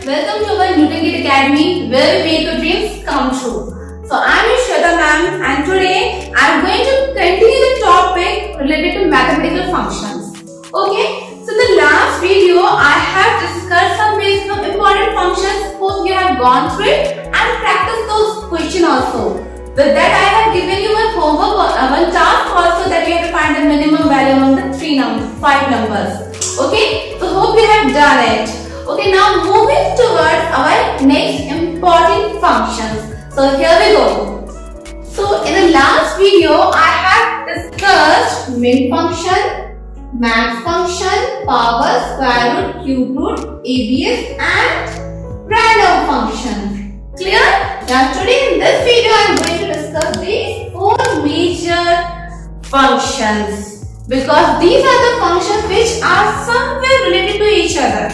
Welcome to our Newton Gate Academy where we make your dreams come true. So I am your Shweta ma'am and today I am going to continue the topic related to mathematical functions. Okay, so in the last video I have discussed some basic of important functions. Hope you have gone through it and practiced those questions also. With that I have given you one homework, one task also that you have to find the minimum value among the 5 numbers. Okay, so hope you have done it. Okay, now moving towards our next important functions. So here we go. So in the last video I have discussed min function, max function, power, square root, cube root, ABS and random function. Clear? Now today in this video I am going to discuss these 4 major functions. Because these are the functions which are somewhere related to each other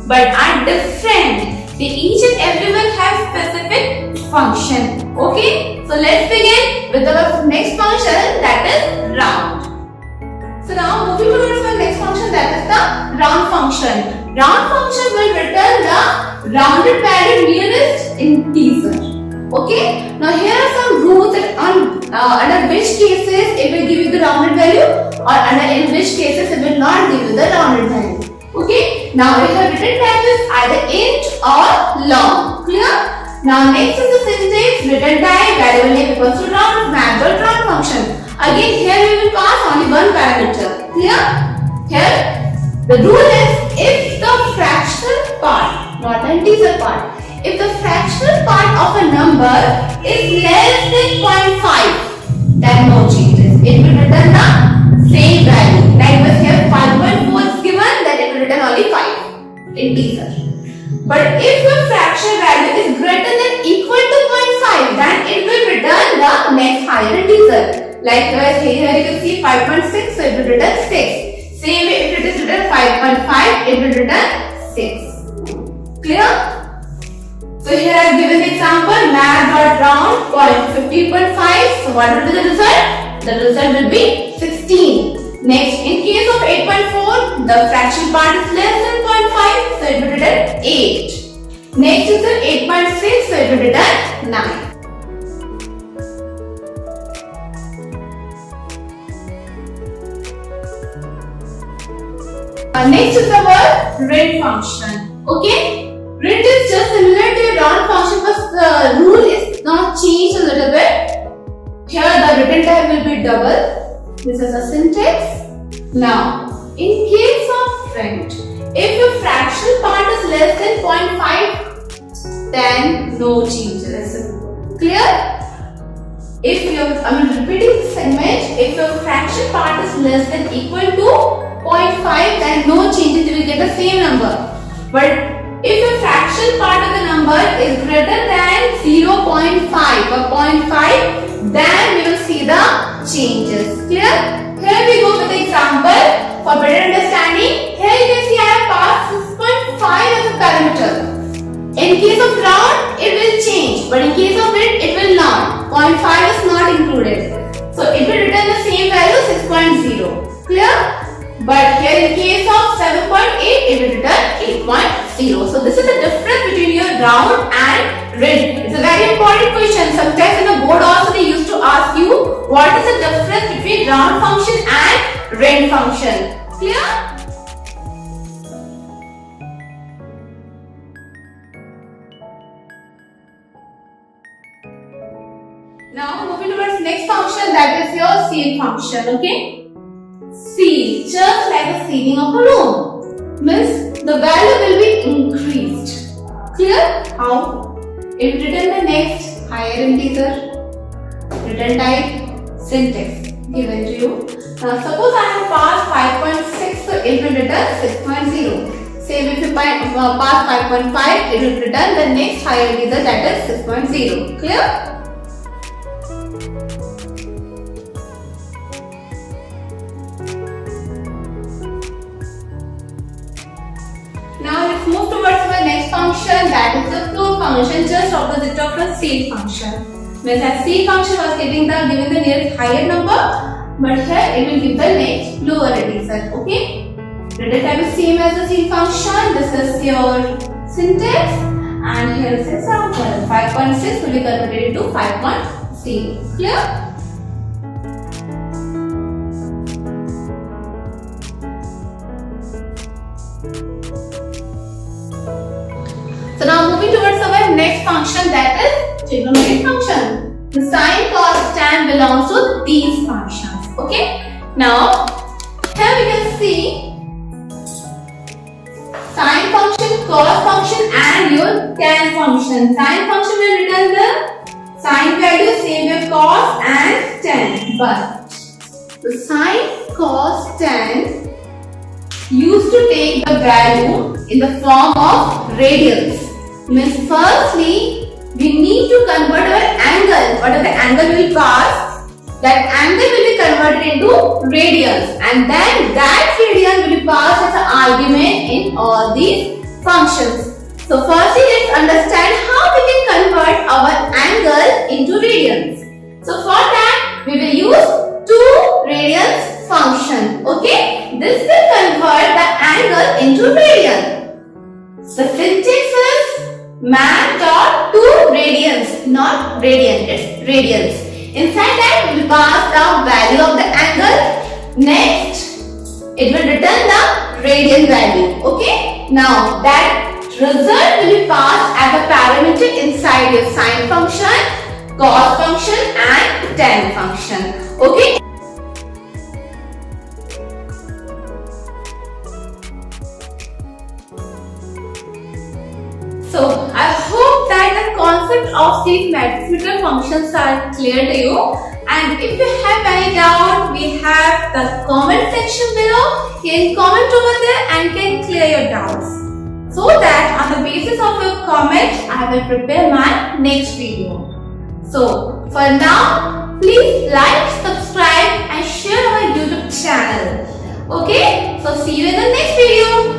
but are different. They each and every one have specific function. Okay, so let's begin with the next function, that is round. So now moving towards the next function, that is the round function. Round function will return the rounded value nearest integer. Okay, now here are some rules that under which cases it will give you the rounded value or in which cases it will not give you the rounded value. Okay, now we have written values either int or long. Clear? Now next is the syntax, return type, variable name equals to round, math or round function. Again here we will pass only one parameter. Clear? Here the rule is if the fractional part, not the integer part, if the fractional part of a number is less than 0.5, then no changes. It will return the same value. Like was here 5.4 is given, then it will return only 5 integer. But if the fraction value is greater than equal to 0.5, then it will return the next higher integer. Like here you can see 5.6, so it will return 6. Same way if it is written 5.5, it will return 6. Clear? So here I have given the example math.round point 15.5. So what will be the result? The result will be 16. Next, in case of 8.4, the fraction part is less than 0.5, so it will return 8. Next is the 8.6, so it will return 9. Next is our rend function. Okay? Rend is just similar to a round function, but the rule is now changed a little bit. Here the return type will be double. This is a syntax. Now, in case of rend, if the fraction part is less than 0.5, then no changes. Clear? If you repeating this segment, if your fraction part is less than equal to 0.5, then no changes, you will get the same number. But if the fraction part of the number is greater than 0.5 or 0.5, then we will see the changes. Clear? Here we go with the example for better understanding. Here you can see I have passed 6.5 as a parameter. In case of round, it will change, but in case of it will not. 0.5 is not included. So it will return the same value 6.0. Clear? But here in case of 7.8, it will return 8.0. So this is the difference between your round and rend. It's a very important question. Sometimes in the board also they used to ask you what is the difference between round function and rend function. Clear? Now moving towards next function, that is your seal function. Okay? Seal, just like the ceiling of a room, means the value will be increased. Clear? How? It will return the next higher integer. Return type, syntax given to you. Now suppose I have passed 5.6, so it will return 6.0. Same if you pass 5.5, it will return the next higher integer, that is 6.0. Clear? Now let's move towards my next function, that is the float function, just opposite of the seal function. When that seal function was given the nearest higher number, but here it will give the next lower integer. Okay? Return type is same as the seal function. This is your syntax, and here is example. 5.6 will be converted into 5.0. Clear? So now moving towards our next function, that is trigonometric function. The sine, cos, tan belongs to these functions. Okay. Now here we can see sine function, cos function, and your tan function. Sine function will return the sine value, same way cos and tan. But the sine, cos, tan used to take the value in the form of radians. Means firstly, we need to convert our angle. Whatever the angle will pass, that angle will be converted into radians, and then that radian will be passed as an argument in all these functions. So firstly, let's understand how we can convert our angle into radians. So for that, we will use 2 radians function. Okay, this will convert the angle into radian. The syntax is mat dot 2 radians, not radian, it's radians. Inside that we will pass the value of the angle. Next, it will return the radian value. Okay. Now that result will be passed as a parameter inside your sine function, cos function, and tan function. Okay. So I hope that the concept of these mathematical functions are clear to you, and if you have any doubt, we have the comment section below. You can comment over there and can clear your doubts, so that on the basis of your comment I will prepare my next video. So for now, please like, subscribe and share our YouTube channel. Okay, so see you in the next video.